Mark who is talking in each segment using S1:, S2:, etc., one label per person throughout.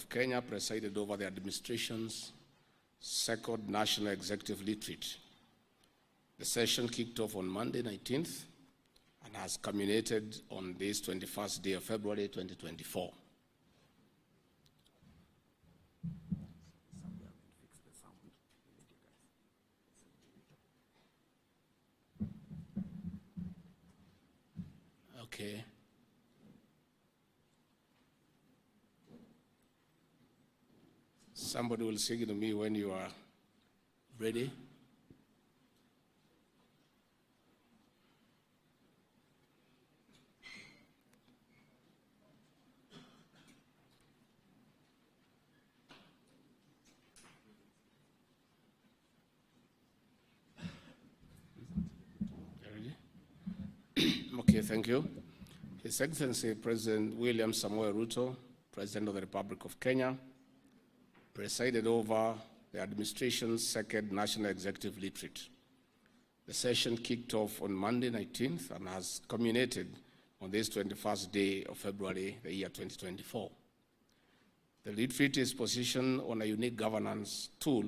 S1: Kenya presided over the administration's second National Executive Retreat. The session kicked off on Monday 19th and has culminated on this 21st day of February 2024. Okay. Somebody will signal me when you are ready. Okay, thank you. His Excellency President William Samoei Ruto, President of the Republic of Kenya, presided over the administration's second National Executive Retreat. The session kicked off on Monday 19th and has culminated on this 21st day of February, the year 2024. The retreat is positioned on a unique governance tool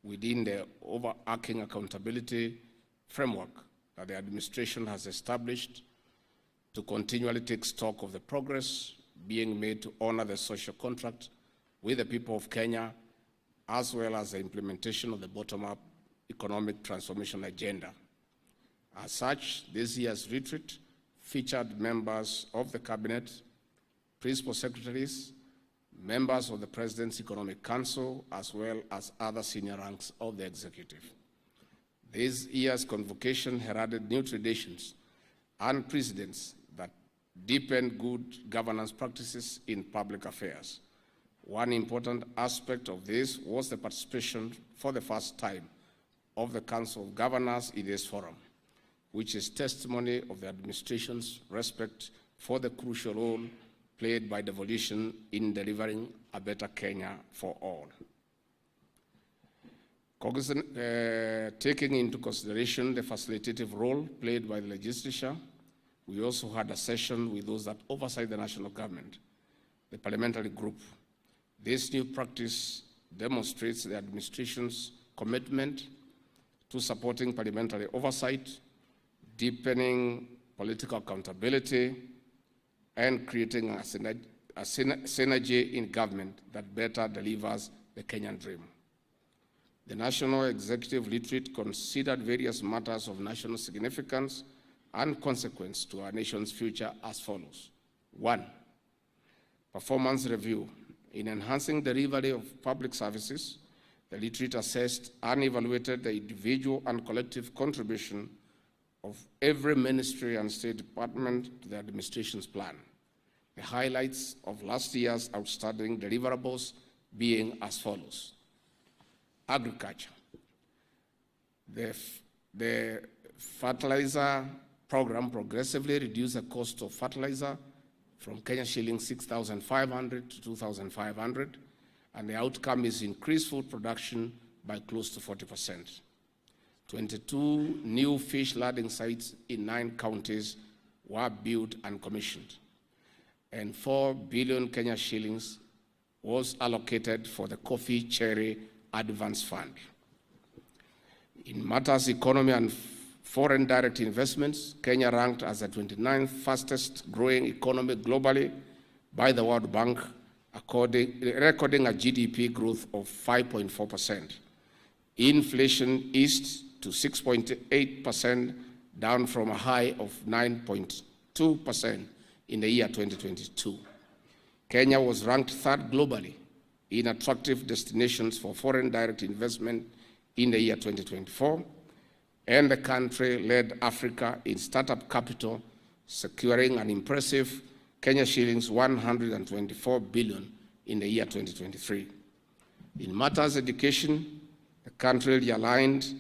S1: within the overarching accountability framework that the administration has established to continually take stock of the progress being made to honor the social contract with the people of Kenya, as well as the implementation of the bottom-up economic transformation agenda. As such, this year's retreat featured members of the cabinet, principal secretaries, members of the President's Economic Council, as well as other senior ranks of the executive. This year's convocation heralded new traditions and precedents that deepen good governance practices in public affairs. One important aspect of this was the participation for the first time of the Council of Governors in this forum, which is testimony of the administration's respect for the crucial role played by devolution in delivering a better Kenya for all. Taking into consideration the facilitative role played by the legislature, we also had a session with those that oversight the national government, the parliamentary group. This new practice demonstrates the administration's commitment to supporting parliamentary oversight, deepening political accountability, and creating a synergy in government that better delivers the Kenyan dream. The National Executive Retreat considered various matters of national significance and consequence to our nation's future as follows. 1, performance review. In enhancing delivery of public services, the retreat assessed and evaluated the individual and collective contribution of every ministry and state department to the administration's plan. The highlights of last year's outstanding deliverables being as follows. Agriculture. The fertilizer program progressively reduced the cost of fertilizer from Kenya shillings 6,500 to 2,500, and the outcome is increased food production by close to 40%. 22 new fish landing sites in 9 counties were built and commissioned, and 4 billion Kenya shillings was allocated for the Coffee Cherry Advance Fund. In matters economy and foreign direct investments, Kenya ranked as the 29th fastest growing economy globally by the World Bank, recording a GDP growth of 5.4%. Inflation eased to 6.8%, down from a high of 9.2% in the year 2022. Kenya was ranked 3rd globally in attractive destinations for foreign direct investment in the year 2024, and the country led Africa in startup capital, securing an impressive Kenya shillings 124 billion in the year 2023. In matters education, the country realigned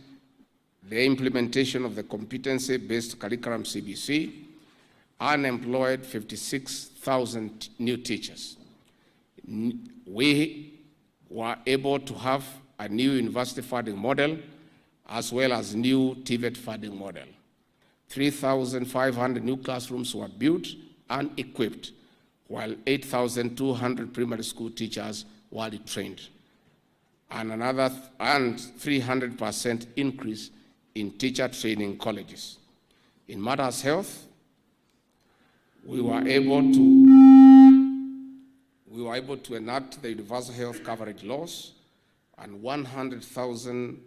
S1: the implementation of the competency-based curriculum CBC and employed 56,000 new teachers. We were able to have a new university funding model as well as new TVET funding model. 3,500 new classrooms were built and equipped while 8,200 primary school teachers were trained, and 300% increase in teacher training colleges. In matters health, we were able to enact the universal health coverage laws, and 100,000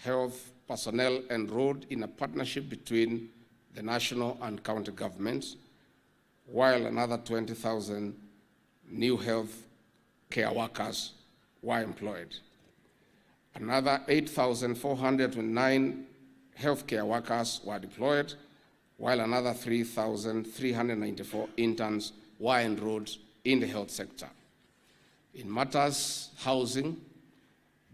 S1: health personnel enrolled in a partnership between the national and county governments, while another 20,000 new health care workers were employed. Another 8,409 healthcare workers were deployed, while another 3,394 interns were enrolled in the health sector. In matters housing,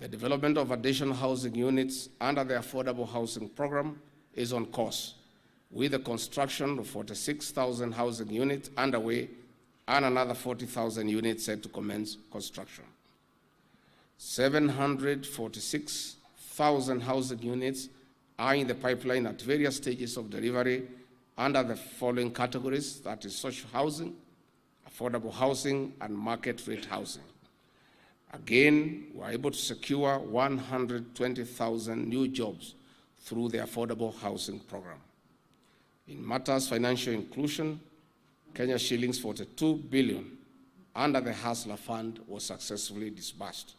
S1: the development of additional housing units under the Affordable Housing Program is on course, with the construction of 46,000 housing units underway and another 40,000 units set to commence construction. 746,000 housing units are in the pipeline at various stages of delivery under the following categories, that is social housing, affordable housing, and market rate housing. Again, we were able to secure 120,000 new jobs through the Affordable Housing Program. In matters financial inclusion, Kenya shillings 42 billion under the Hustler Fund was successfully disbursed.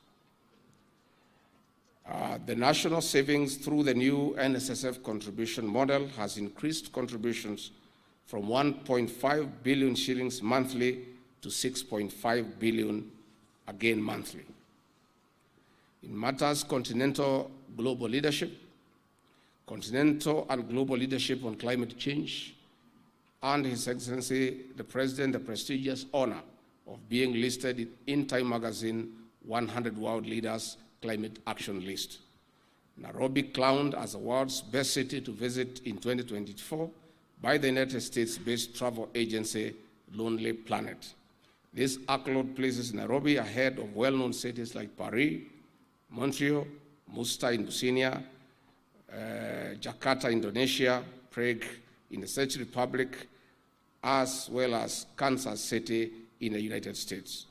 S1: The national savings through the new NSSF contribution model has increased contributions from 1.5 billion shillings monthly to 6.5 billion again monthly. In matters continental global leadership, continental and global leadership on climate change, and His Excellency the President the prestigious honor of being listed in Time Magazine 100 World Leaders Climate Action List. Nairobi crowned as the world's best city to visit in 2024 by the United States-based travel agency Lonely Planet. This accolade places Nairobi ahead of well-known cities like Paris, Montreal, Muscat in Lusania, Jakarta, Indonesia, Prague in the Czech Republic, as well as Kansas City in the United States.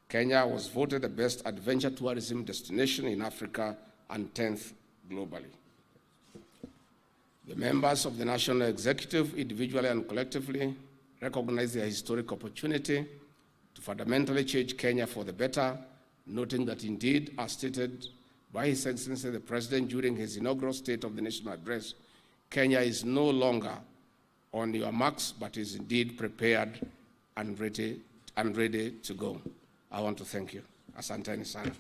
S1: Kenya was voted the best adventure tourism destination in Africa and 10th globally. The members of the National Executive, individually and collectively, recognize their historic opportunity to fundamentally change Kenya for the better, noting that indeed, as stated by His Excellency the President during his inaugural State of the Nation address, Kenya is no longer on your marks, but is indeed prepared and ready to go. I want to thank you. Asanteni sana.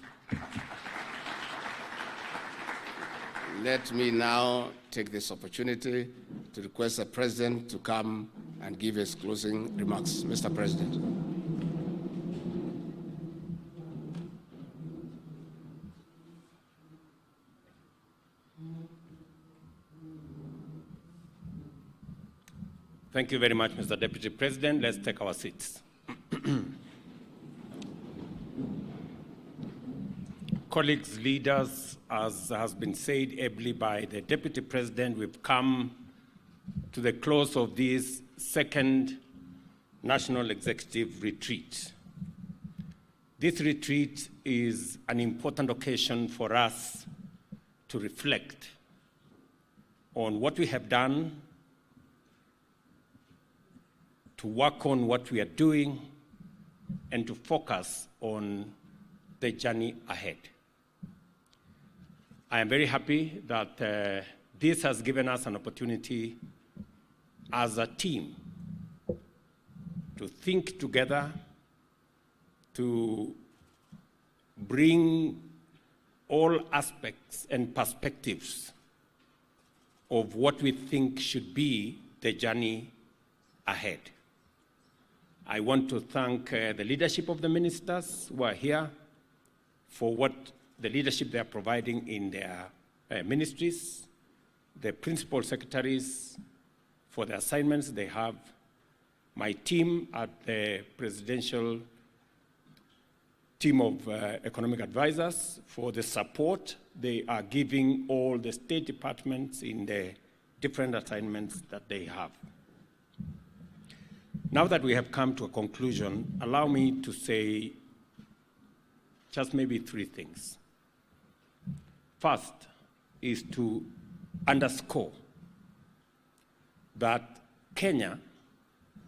S1: Let me now take this opportunity to request the President to come and give his closing remarks. Mr. President.
S2: Thank you very much, Mr. Deputy President. Let's take our seats. Colleagues, leaders, as has been said ably by the Deputy President, we've come to the close of this second National Executive Retreat. This retreat is an important occasion for us to reflect on what we have done, to work on what we are doing, and to focus on the journey ahead. I am very happy that this has given us an opportunity as a team to think together, to bring all aspects and perspectives of what we think should be the journey ahead. I want to thank the leadership of the ministers who are here for what the leadership they are providing in their ministries, the principal secretaries for the assignments they have, my team at the presidential team of economic advisors for the support they are giving all the state departments in the different assignments that they have. Now that we have come to a conclusion, allow me to say just maybe three things. First is to underscore that Kenya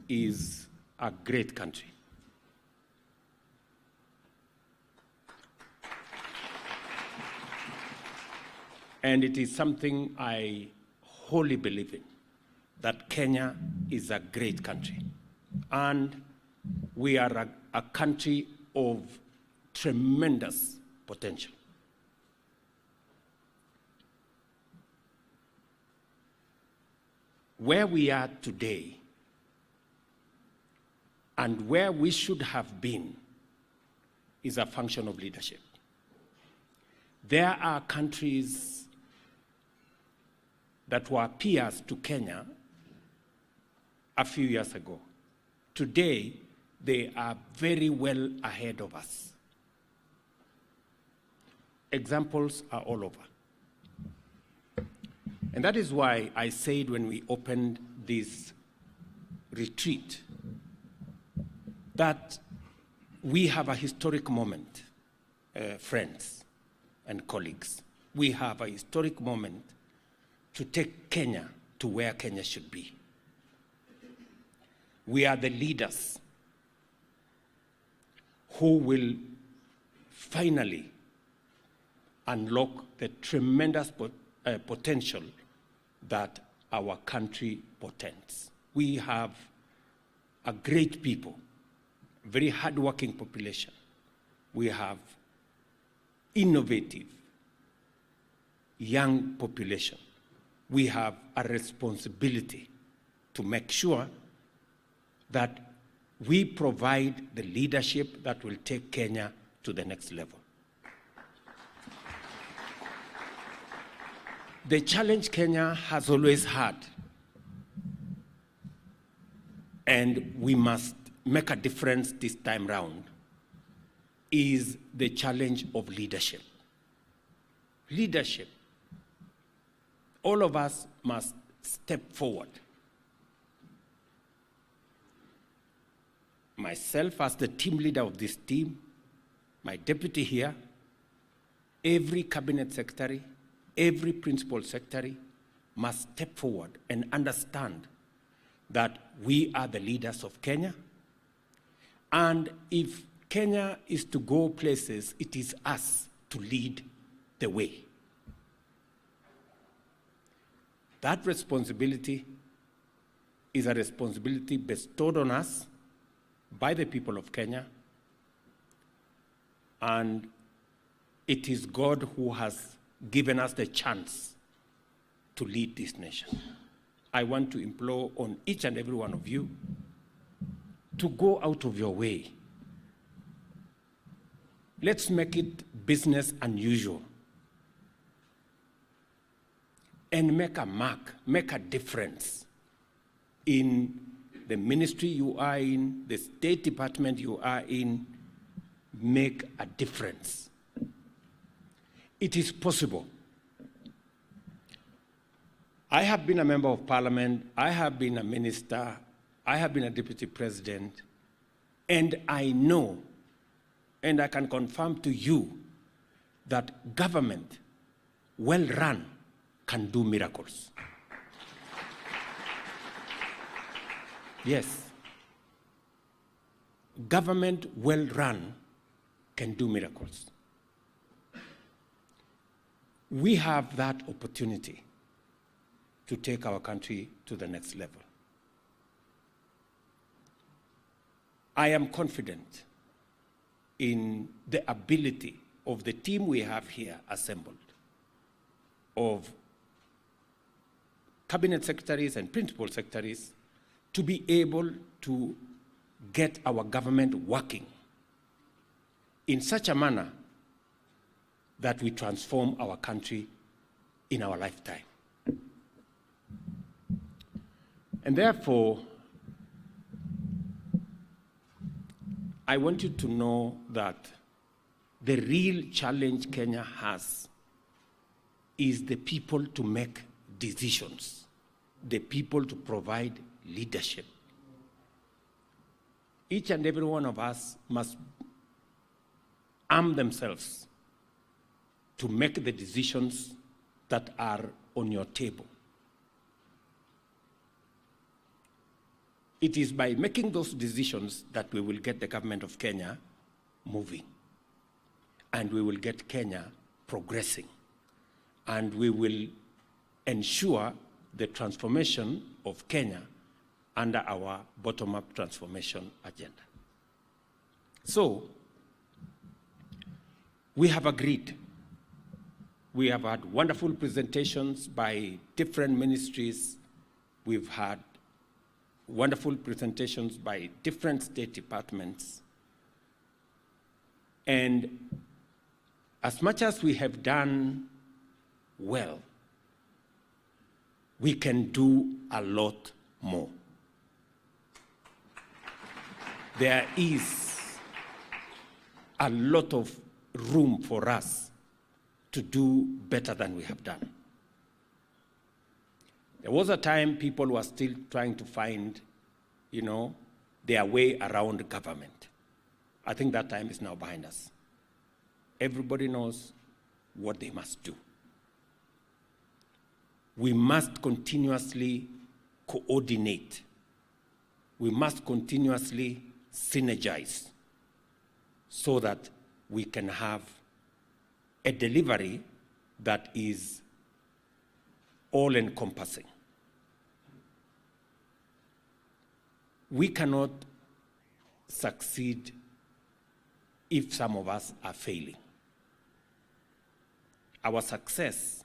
S2: is a great country. And it is something I wholly believe in, that Kenya is a great country. And we are a country of tremendous potential. Where we are today and where we should have been is a function of leadership. There are countries that were peers to Kenya a few years ago. Today, they are very well ahead of us. Examples are all over. And that is why I said when we opened this retreat that we have a historic moment, friends and colleagues. We have a historic moment to take Kenya to where Kenya should be. We are the leaders who will finally unlock the tremendous potential that our country portends. We have a great people, very hardworking population. We have innovative young population. We have a responsibility to make sure that we provide the leadership that will take Kenya to the next level. The challenge Kenya has always had, and we must make a difference this time round, is the challenge of leadership. Leadership. All of us must step forward. Myself as the team leader of this team, my deputy here, every cabinet secretary, every principal secretary must step forward and understand that we are the leaders of Kenya. And if Kenya is to go places, it is us to lead the way. That responsibility is a responsibility bestowed on us by the people of Kenya, and it is God who has given us the chance to lead this nation. I want to implore on each and every one of you to go out of your way. Let's make it business unusual and make a mark, make a difference in the ministry you are in, the State Department you are in. Make a difference. It is possible. I have been a member of parliament, I have been a minister, I have been a deputy president, and I know, and I can confirm to you, that government, well run, can do miracles. Yes. Government, well run, can do miracles. We have that opportunity to take our country to the next level. I am confident in the ability of the team we have here assembled, of cabinet secretaries and principal secretaries, to be able to get our government working in such a manner that we transform our country in our lifetime. And therefore, I want you to know that the real challenge Kenya has is the people to make decisions, the people to provide leadership. each and every one of us must arm themselves to make the decisions that are on your table. It is by making those decisions that we will get the government of Kenya moving, and we will get Kenya progressing, and we will ensure the transformation of Kenya under our bottom-up transformation agenda. So, we have agreed. We have had wonderful presentations by different ministries. We've had wonderful presentations by different state departments. And as much as we have done well, we can do a lot more. There is a lot of room for us to do better than we have done. There was a time people were still trying to find, their way around government. I think that time is now behind us. Everybody knows what they must do. We must continuously coordinate. We must continuously synergize so that we can have a delivery that is all-encompassing. We cannot succeed if some of us are failing. Our success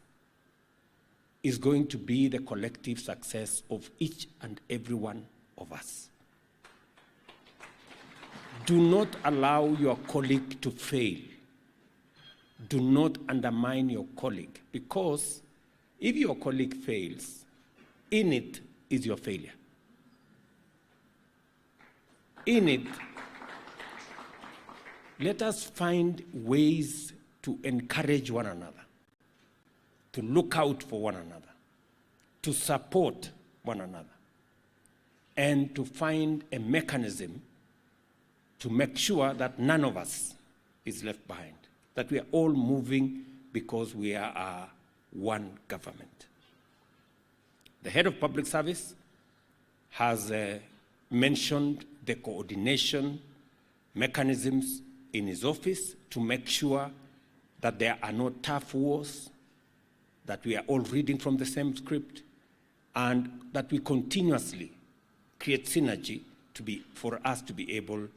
S2: is going to be the collective success of each and every one of us. Do not allow your colleague to fail. Do not undermine your colleague, because if your colleague fails, in it is your failure. In it, let us find ways to encourage one another, to look out for one another, to support one another, and to find a mechanism to make sure that none of us is left behind, that we are all moving because we are one government. The head of public service has mentioned the coordination mechanisms in his office to make sure that there are no tough wars, that we are all reading from the same script, and that we continuously create synergy for us to be able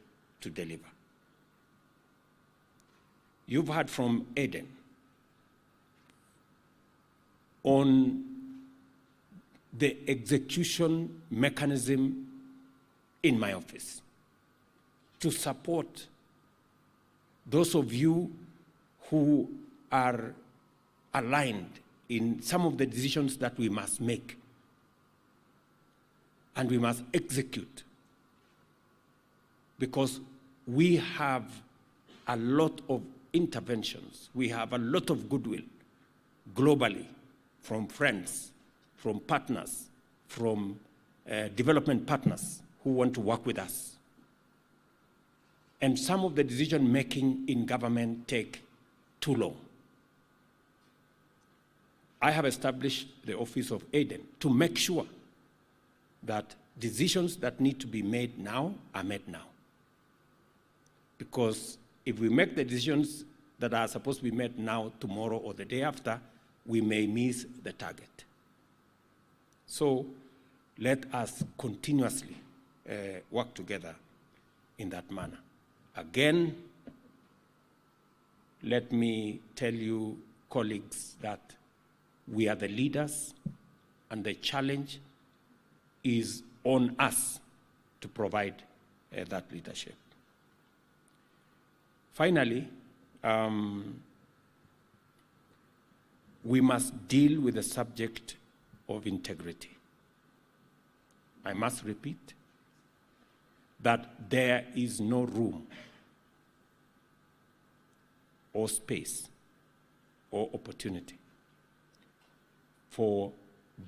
S2: to deliver. You've heard from Eden on the execution mechanism in my office to support those of you who are aligned in some of the decisions that we must make and we must execute, because we have a lot of interventions, we have a lot of goodwill globally from friends, from partners, from development partners who want to work with us. And some of the decision-making in government take too long. I have established the Office of Eden to make sure that decisions that need to be made now are made now. Because if we make the decisions that are supposed to be made now, tomorrow, or the day after, we may miss the target. So let us continuously work together in that manner. Again, let me tell you, colleagues, that we are the leaders, and the challenge is on us to provide that leadership. Finally, we must deal with the subject of integrity. I must repeat that there is no room or space or opportunity for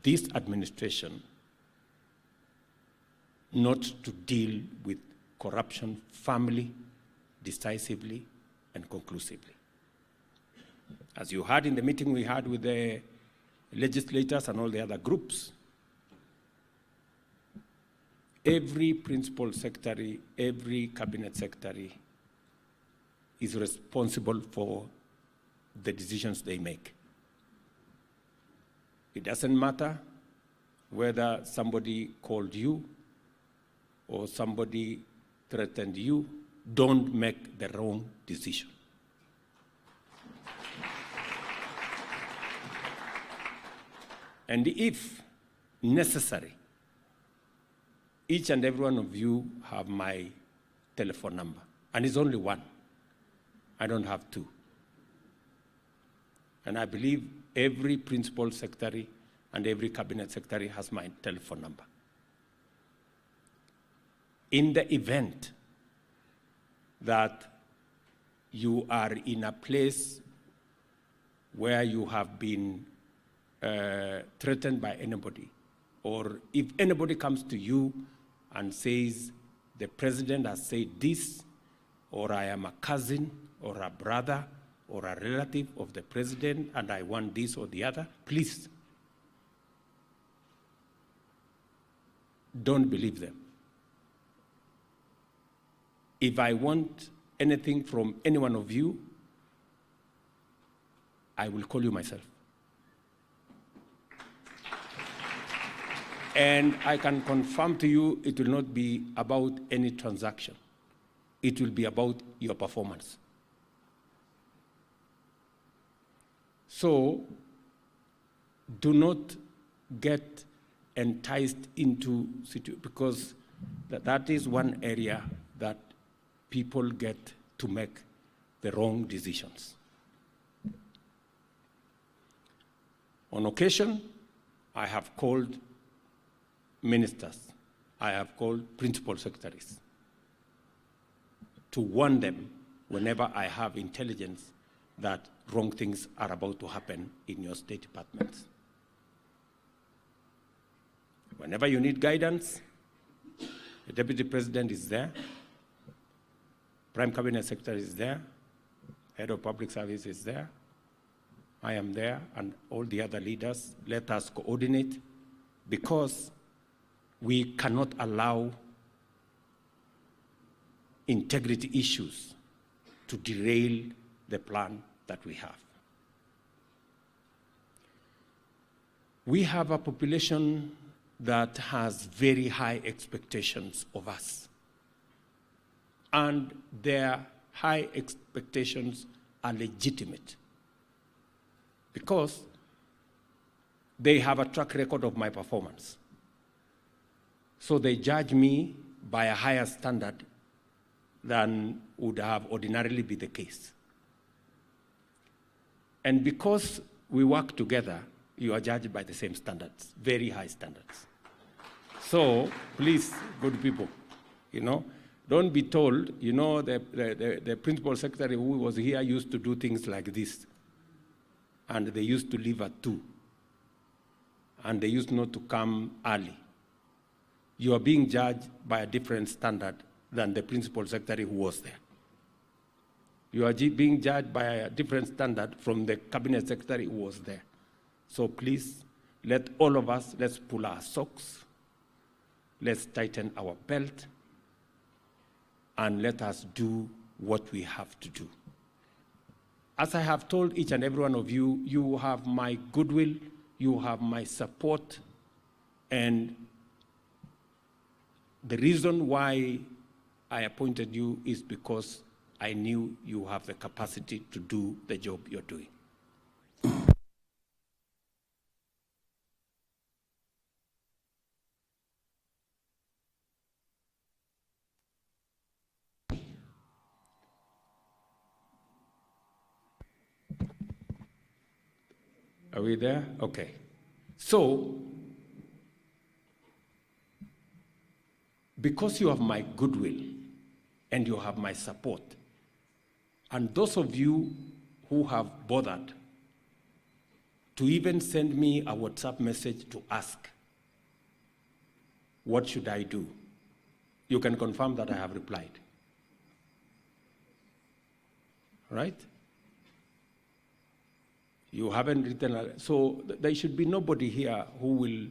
S2: this administration not to deal with corruption firmly, decisively, and conclusively. As you heard in the meeting we had with the legislators and all the other groups, every principal secretary, every cabinet secretary is responsible for the decisions they make. It doesn't matter whether somebody called you or somebody threatened you, don't make the wrong decision. And if necessary, each and every one of you have my telephone number, and it's only one. I don't have two. And I believe every principal secretary and every cabinet secretary has my telephone number. In the event that you are in a place where you have been threatened by anybody, or if anybody comes to you and says, the president has said this, or I am a cousin, or a brother, or a relative of the president, and I want this or the other, please don't believe them. If I want anything from any one of you, I will call you myself. And I can confirm to you it will not be about any transaction. It will be about your performance. So do not get enticed into situation, because that is one area that people get to make the wrong decisions. On occasion, I have called ministers, I have called principal secretaries to warn them whenever I have intelligence that wrong things are about to happen in your state departments. Whenever you need guidance, the Deputy President is there, Prime Cabinet Secretary is there, Head of Public Service is there, I am there, and all the other leaders. Let us coordinate, because we cannot allow integrity issues to derail the plan that we have. We have a population that has very high expectations of us. And their high expectations are legitimate, because they have a track record of my performance. So they judge me by a higher standard than would have ordinarily be the case. And because we work together, you are judged by the same standards, very high standards. So please, good people, don't be told, the principal secretary who was here used to do things like this, and they used to leave at 2, and they used not to come early. You are being judged by a different standard than the principal secretary who was there. You are being judged by a different standard from the cabinet secretary who was there. So please, let all of us, let's pull our socks, let's tighten our belt, and let us do what we have to do. As I have told each and every one of you, you have my goodwill, you have my support, and the reason why I appointed you is because I knew you have the capacity to do the job you're doing. Are we there? Okay. So, because you have my goodwill and you have my support, and those of you who have bothered to even send me a WhatsApp message to ask, what should I do? you can confirm that I have replied. Right? You haven't written, so there should be nobody here who will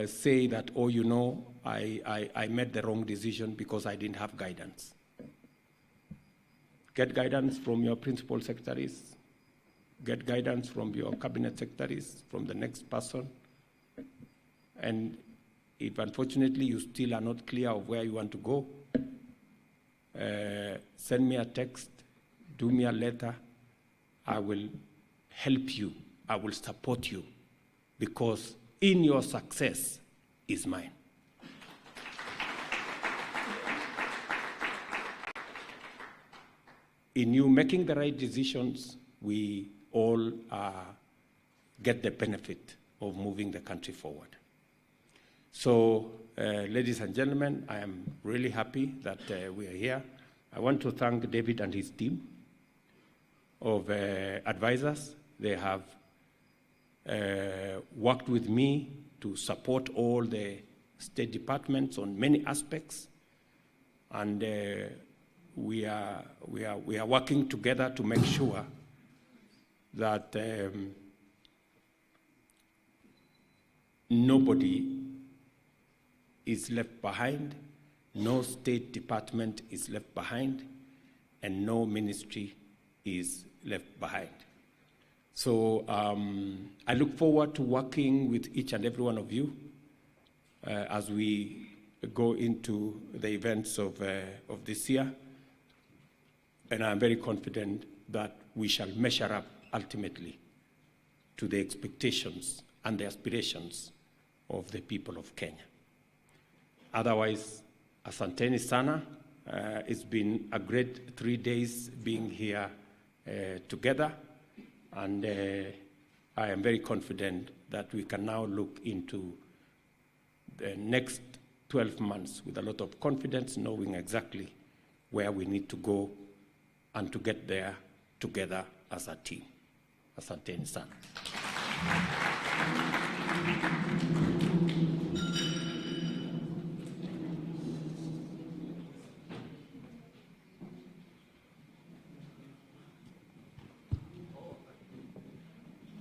S2: say that, oh, you know, I made the wrong decision because I didn't have guidance. Get guidance from your principal secretaries, get guidance from your cabinet secretaries, from the next person. And if unfortunately you still are not clear of where you want to go, send me a text, do me a letter. I will help you, I will support you, because in your success is mine. In you making the right decisions, we all get the benefit of moving the country forward. So, ladies and gentlemen, I am really happy that we are here. I want to thank David and his team of advisors. They have worked with me to support all the state departments on many aspects, and we are working together to make sure that nobody is left behind, no state department is left behind, and no ministry is left behind. So I look forward to working with each and every one of you as we go into the events of this year. And I'm very confident that we shall measure up ultimately to the expectations and the aspirations of the people of Kenya. Otherwise, asanteni sana. It's been a great 3 days being here together. And I am very confident that we can now look into the next 12 months with a lot of confidence, knowing exactly where we need to go and to get there together as a team. Asanteni sana.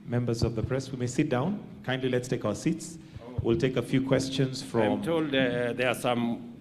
S3: Members of the press, we may sit down. Kindly, let's take our seats. We'll take a few questions from...
S2: I'm told there are some